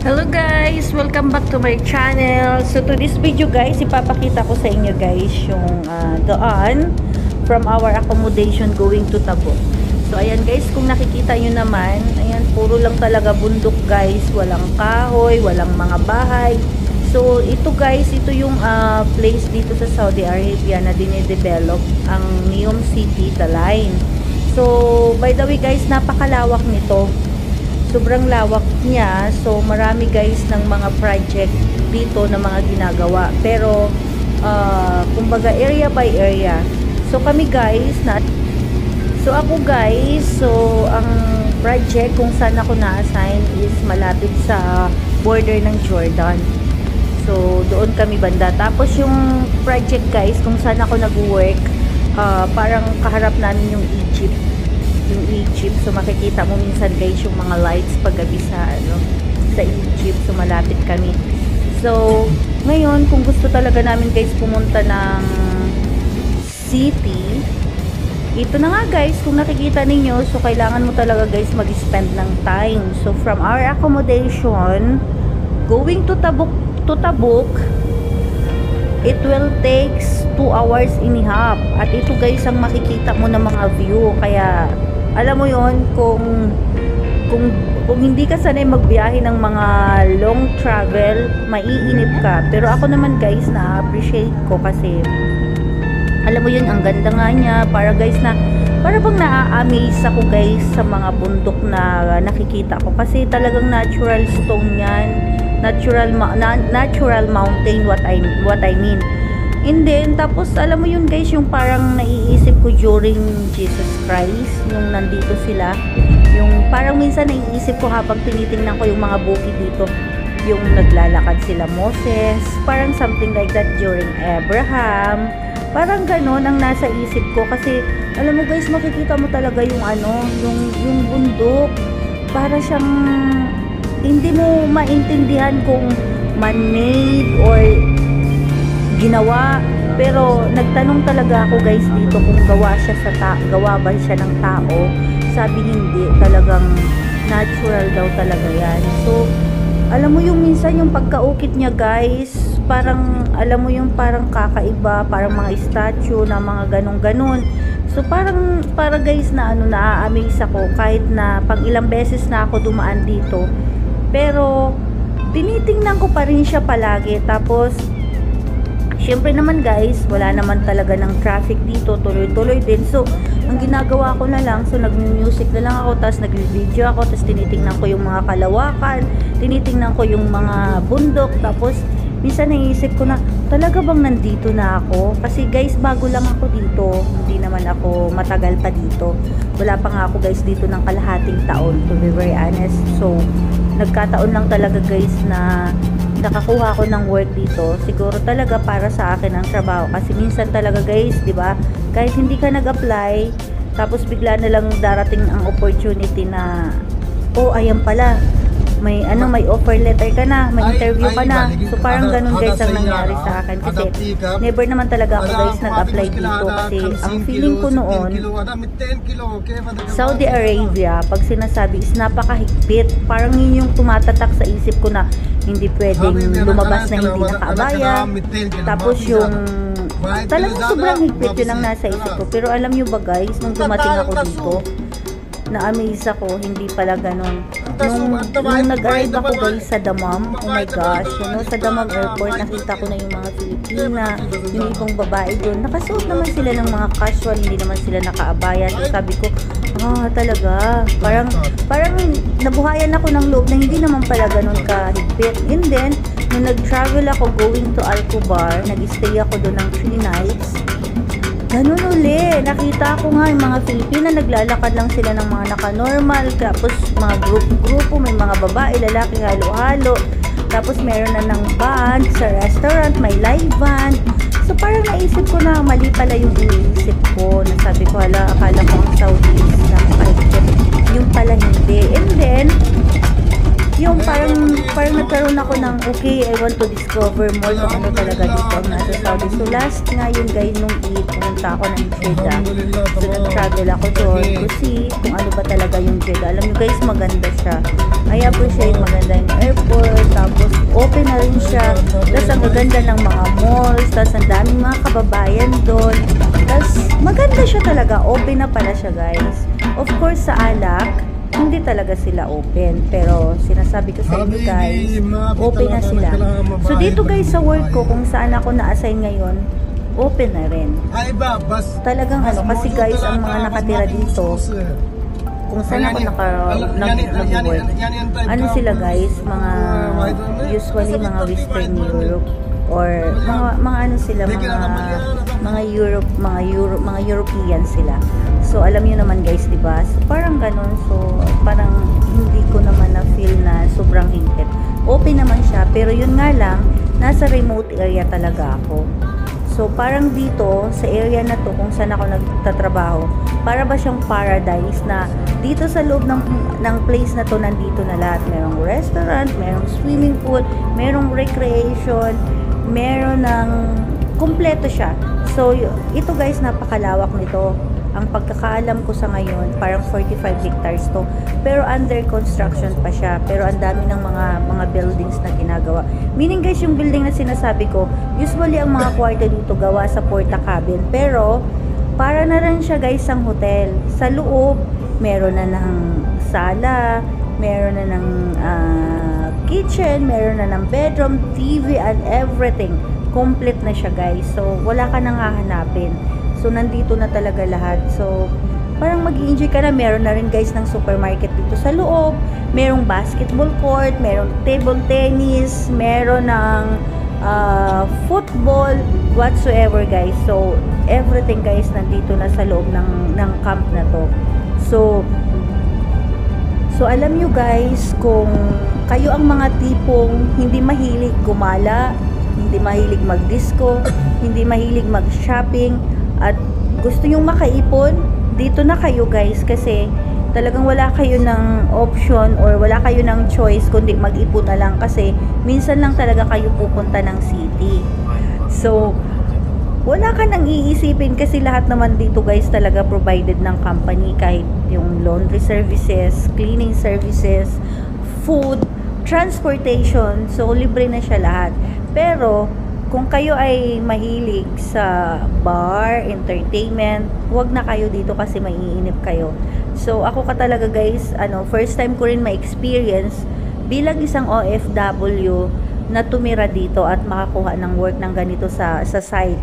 Hello guys! Welcome back to my channel. So to this video guys, ipapakita ko sa inyo guys yung daan from our accommodation going to Tabo. So ayan guys, kung nakikita nyo naman, ayan puro lang talaga bundok guys. Walang kahoy, walang mga bahay. So ito guys, ito yung place dito sa Saudi Arabia na dinidevelop ang Neom City, The Line. So by the way guys, napakalawak nito. Sobrang lawak niya. So marami guys ng mga project dito na mga ginagawa. Pero kumbaga area by area. So kami guys ako guys, so ang project kung saan ako na-assign is malapit sa border ng Jordan. So doon kami banda. Tapos yung project guys kung saan ako nag-work, parang kaharap namin yung Egypt. So makikita mo minsan guys yung mga lights paggabi sa Egypt. So malapit kami. So ngayon kung gusto talaga namin guys pumunta ng city, ito na nga guys, kung nakikita ninyo, so kailangan mo talaga guys mag-spend ng time. So from our accommodation going to Tabuk, it will takes 2 hours and a half. At ito guys ang makikita mo na mga view. Kaya alam mo yon, kung hindi ka sanay magbiyahe ng mga long travel, maiinip ka. Pero ako naman guys, na-appreciate ko kasi alam mo yun, ang ganda nga niya. Para guys para bang na-amaze ako guys sa mga bundok na nakikita ko. Kasi talagang natural stone yan. Natural mountain, what I mean. And then, tapos alam mo yun guys, yung parang naiisip ko during Jesus Christ, yung nandito sila, yung parang minsan naiisip ko habang tinitingnan ko yung mga bukid dito, yung naglalakad sila Moses, parang something like that during Abraham, parang ganon ang nasa isip ko. Kasi alam mo guys, makikita mo talaga yung yung bundok, para siyang hindi mo maintindihan kung man-made or ginawa. Pero nagtanong talaga ako guys dito kung gawa ba siya ng tao. Sabi hindi, talagang natural daw talaga yan. So alam mo yung minsan yung pagkaukit niya guys, parang alam mo yung parang kakaiba, parang mga statue na mga ganun. So parang guys na na-amaze ako kahit na pang ilang beses na ako dumaan dito. Pero tinitingnan ko pa rin siya palagi. Tapos syempre naman guys, wala naman talaga ng traffic dito, tuloy-tuloy din. So ang ginagawa ko na lang, so nag-music na lang ako, tapos nag-video ako, tapos tinitingnan ko yung mga kalawakan, tinitingnan ko yung mga bundok. Tapos minsan naisip ko na, talaga bang nandito na ako? Kasi guys, bago lang ako dito, hindi naman ako matagal pa dito. Wala pa nga ako guys dito ng kalahating taon, to be very honest. So nagkataon lang talaga guys na nakakuha ko ng work dito. Siguro talaga para sa akin ang trabaho. Kasi minsan talaga guys, di ba? Kahit hindi ka nag-apply, tapos bigla na lang darating ang opportunity na, oh, ayan pala, may offer letter ka na, may interview ka na. So parang ganun guys ang nangyari sa akin. Kasi never naman talaga ako guys nag-apply dito. Kasi ang feeling ko noon, Saudi Arabia, pag sinasabi is napakahigpit. Parang yun yung tumatatak sa isip ko na hindi pwedeng lumabas na hindi nakaabaya. Tapos yung talagang sobrang higpit, yun ang nasa isip ko. Pero alam nyo ba guys, nung dumating ako dito, na-amaze ako, hindi pala ganun. Nung nag-arrive ako guys sa Dammam, oh my gosh, sa Dammam Airport, nakita ko na yung mga Filipina, yung ibang babae doon. Nakasuot naman sila ng mga casual, hindi naman sila nakaabaya. So sabi ko, talaga, parang nabuhayan ako ng loob na hindi naman pala ganun kahigpit. And then, nung nag-travel ako going to Al-Kubar, nag-stay ako doon ng 3 nights. Ganun uli, nakita ko nga yung mga Filipina, naglalakad lang sila ng mga naka-normal, tapos mga grupo, may mga babae, lalaki, halo-halo. Tapos meron na ng band sa restaurant, may live band. So parang naisip ko na mali pala yung iniisip ko. Nasabi ko, akala ko ang Saudi is napakahigpit. Yung pala hindi. And then, yung parang nagkaroon ako ng okay, I want to discover more kung ano talaga dito ang nasa Saudi. So last nga yun guys, nung pumunta ako ng Jeddah, so nag-travel ako doon to see kung ano ba talaga yung Jeddah. Alam nyo guys, maganda siya. I appreciate, maganda yung airport, tapos open na rin siya, tapos ang gaganda ng mga malls, tapos ang daming mga kababayan doon, tapos maganda siya talaga, open na pala siya guys. Of course sa Alak, hindi talaga sila open, pero sinasabi ko sa inyo guys, open na sila. So dito guys sa work ko, kung saan ako na-assign ngayon, open na rin. Talagang ano, kasi guys ang mga nakatira dito, kung saan ako nag-work, ano sila guys, mga usually mga Western Europe, or mga ano sila, mga European sila. So alam niyo naman guys, 'di ba? So parang ganun. So parang hindi ko naman na feel na sobrang higpit. Open naman siya, pero yun nga lang, nasa remote area talaga ako. So parang dito sa area na to kung saan ako nagtatrabaho, para ba siyang paradise na dito sa loob ng place na to nandito na lahat. Merong restaurant, merong swimming pool, merong recreation, meron ng kumpleto siya. So ito guys, napakalawak nito. Ang pagkakaalam ko sa ngayon, parang 45 hectares to. Pero under construction pa siya. Pero ang dami ng mga buildings na ginagawa. Meaning guys, yung building na sinasabi ko, usually ang mga kwarto dito gawa sa porta cabin. Pero para na rin siya guys ang hotel. Sa loob, meron na ng sala, meron na ng kitchen, meron na ng bedroom, TV and everything. Complete na siya guys. So wala ka nang hahanapin. So, nandito na talaga lahat. So, parang mag-i-enjoy ka na. Meron na rin guys ng supermarket dito sa loob. Merong basketball court, merong table tennis, meron ng football, whatsoever guys. So, everything guys nandito na sa loob ng camp na to. So alam nyo guys, kung kayo ang mga tipong hindi mahilig gumala, hindi mahilig mag-disco, hindi mahilig mag-shopping, at gusto nyong makaipon, dito na kayo guys, kasi talagang wala kayo ng option or wala kayo ng choice kundi mag-ipon na lang, kasi minsan lang talaga kayo pupunta ng city. So wala ka nang iisipin kasi lahat naman dito guys talaga provided ng company, kahit yung laundry services, cleaning services, food, transportation, so libre na siya lahat. Pero kung kayo ay mahilig sa bar, entertainment, huwag na kayo dito kasi maiinip kayo. So ako ka talaga guys, first time ko rin ma-experience bilang isang OFW na tumira dito at makakuha ng work ng ganito sa site.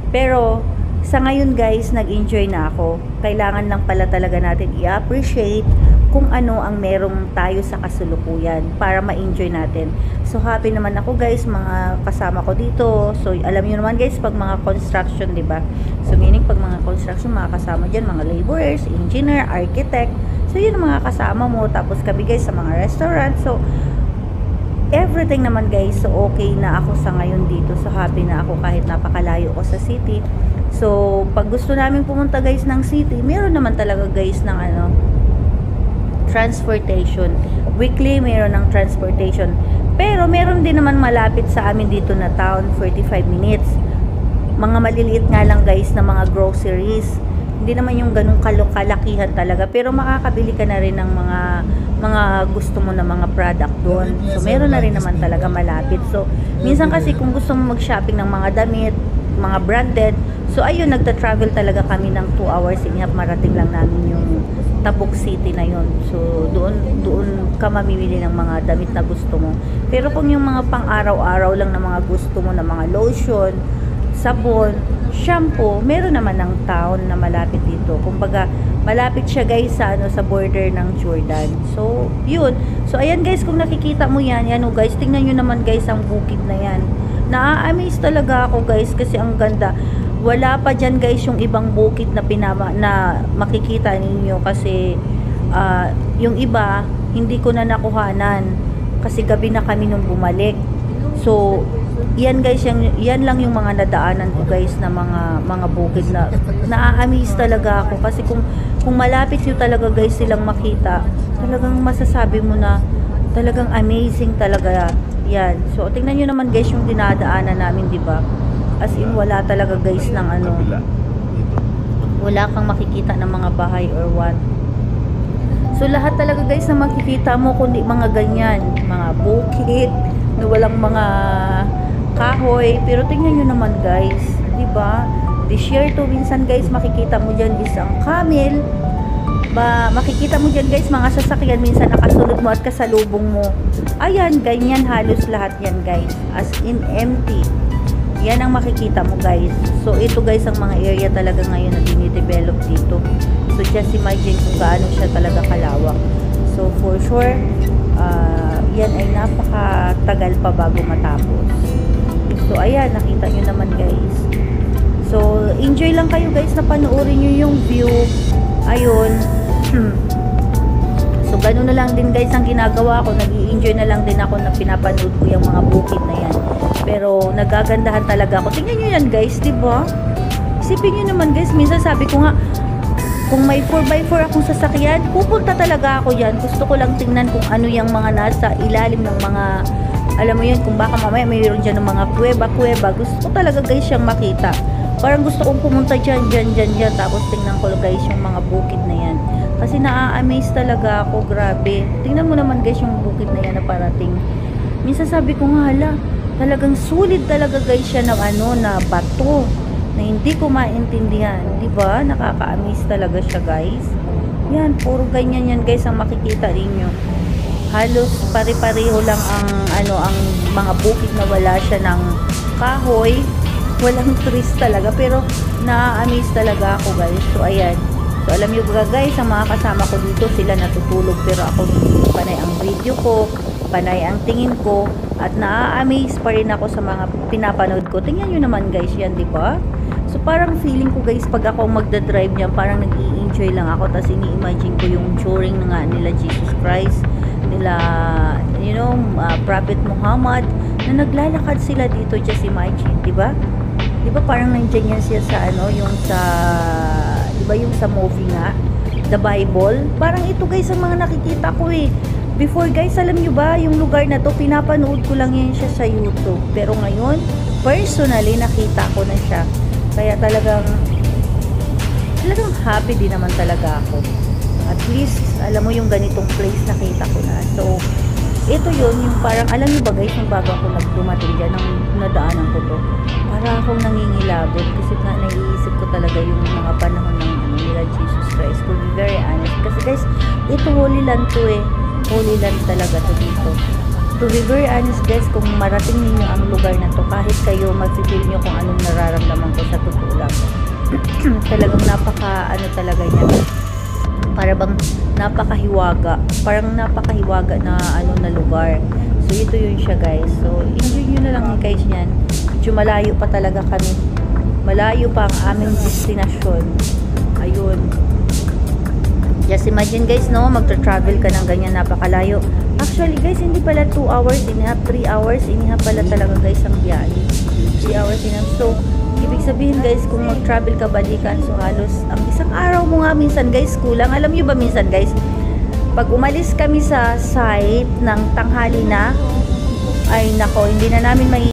Pero sa ngayon guys, nag-enjoy na ako. Kailangan lang pala talaga natin i-appreciate kung ano ang merong tayo sa kasulukuyan para ma-enjoy natin. So happy naman ako guys, mga kasama ko dito. So alam niyo naman guys, pag mga construction, 'di ba? So meaning pag mga construction, mga kasama diyan mga laborers, engineer, architect. So yun ang mga kasama mo. Tapos kami guys sa mga restaurant. So everything naman guys, so okay na ako sa ngayon dito. So happy na ako kahit napakalayo ko sa city. So pag gusto namin pumunta guys ng city, meron naman talaga guys ng transportation. Weekly meron ng transportation. Pero meron din naman malapit sa amin dito na town, 45 minutes. Mga maliliit nga lang guys na mga groceries. Hindi naman yung ganung kalakihan talaga, pero makakabili ka na rin ng mga gusto mo na mga product doon. So meron na rin naman talaga malapit. So minsan kasi kung gusto mo mag-shopping ng mga damit, mga branded, so ayun, nagta-travel talaga kami ng 2 hours and a half, marating lang namin yung Tabuk City na yon. So doon ka mamimili ng mga damit na gusto mo. Pero kung yung mga pang-araw-araw lang na mga gusto mo na mga lotion, sabon, shampoo, meron naman ng town na malapit dito. Kumbaga, malapit siya guys sa sa border ng Jordan. So, yun. So, ayan guys, kung nakikita mo yan, guys, tingnan nyo naman guys ang bukid na yan. Na-amaze talaga ako guys kasi ang ganda. Wala pa dyan guys yung ibang bukid na na makikita ninyo kasi yung iba, hindi ko na nakuhanan kasi gabi na kami nung bumalik. So, yan guys, yan lang yung mga nadaanan ko guys na mga bukid na na-amaze talaga ako kasi kung malapit nyo talaga guys silang makita, talagang masasabi mo na Talagang amazing talaga yan. So tingnan nyo naman guys yung dinadaanan namin, di ba? As in wala talaga guys ng ano, wala kang makikita ng mga bahay or what. So lahat talaga guys na makikita mo kundi mga ganyan, mga bukid na walang mga kahoy. Pero tingnan nyo naman guys, di ba? This year to minsan guys makikita mo dyan isang camel, makikita mo dyan guys mga sasakyan minsan nakasunod mo at kasalubong mo. Ayan, ganyan halos lahat yan guys, as in empty. Yan ang makikita mo guys. So ito guys ang mga area talaga ngayon na dinidevelop dito. So just imagine kung gaano siya talaga kalawak. So for sure yan ay napakatagal pa bago matapos. So ayan, nakita nyo naman guys. So enjoy lang kayo guys na panoorin nyo yung view. Ayun. So gano'n na lang din guys ang ginagawa ko. Nag-i-enjoy na lang din ako na pinapanood ko yung mga bukid na yan. Pero nagagandahan talaga ako. Tingnan nyo yan guys, diba? Isipin nyo naman guys, minsan sabi ko nga, kung may 4x4 akong sasakyan, pupunta talaga ako yan. Gusto ko lang tingnan kung ano yung mga nasa ilalim ng mga, alam mo yun, kung baka mamaya mayroon dyan ng mga kuweba. Gusto ko talaga guys siyang makita. Parang gusto kong pumunta dyan. Tapos tingnan ko guys yung mga bukid na yan. Kasi naa-amaze talaga ako, grabe. Tingnan mo naman guys yung bukid na yan na parating. Minsan sabi ko nga, hala, talagang sulit talaga guys siya ng ano, na bato. Na hindi ko maintindihan. Diba? Nakaka-amaze talaga siya guys. Yan, puro ganyan yan guys ang makikita ninyo. Halos pare-pareho lang ang, ano, ang mga bukid na wala siya ng kahoy. Walang trees talaga. Pero na-amaze talaga ako guys. So ayan. So alam nyo ba guys, ang mga kasama ko dito sila natutulog pero ako panay ang video ko, panay ang tingin ko at na-amaze pa rin ako sa mga pinapanood ko. Tingnan nyo naman guys yan, di ba? So parang feeling ko guys pag ako magdadrive niyan, parang nag-i-enjoy lang ako. Tapos ini-imagine ko yung touring nga nila Jesus Christ, nila, you know, Prophet Muhammad na naglalakad sila dito. Just imagine, di ba? Di ba parang nandiyan yan siya sa ano, yung sa, di ba yung sa movie nga, The Bible? Parang ito guys ang mga nakikita ko eh. Before guys, alam nyo ba, yung lugar na to, pinapanood ko lang yan siya sa YouTube. Pero ngayon, personally, nakita ko na siya. Kaya talagang happy din naman talaga ako. At least, alam mo yung ganitong place nakita ko na. So, ito yun, yung parang, alam nyo ba guys, yung bago ako nagdumating dyan, nang nadaanan ko to, para akong nangingilabot. Kasi nga, naiisip ko talaga yung mga panahon ng nila Jesus Christ. To be very honest. Kasi guys, ito Holy Land to eh. Holy Land talaga to dito. To be very honest guys, kung marating ninyo ang lugar na to, kahit kayo mag-feel nyo kung anong nararamdaman ko sa totoo lang. Talagang ano talaga niya. Para bang napakahiwaga. Parang napakahiwaga na na lugar. So ito yun siya guys. So enjoy nyo na lang guys yan. Medyo malayo pa talaga kami. Malayo pa ang aming destinasyon. Ayun. Just imagine guys, no, magtra-travel ka ng ganyan napakalayo. Actually guys, hindi pala 2 hours, inihap 3 hours, inihap pala talaga guys ang biyahe. 3 hours inihap. So, ibig sabihin guys, kung mag-travel ka balikan, so halos ang isang araw mo nga minsan guys, kulang. Alam nyo ba minsan guys, pag umalis kami sa site ng tanghali na, ay nako, hindi na namin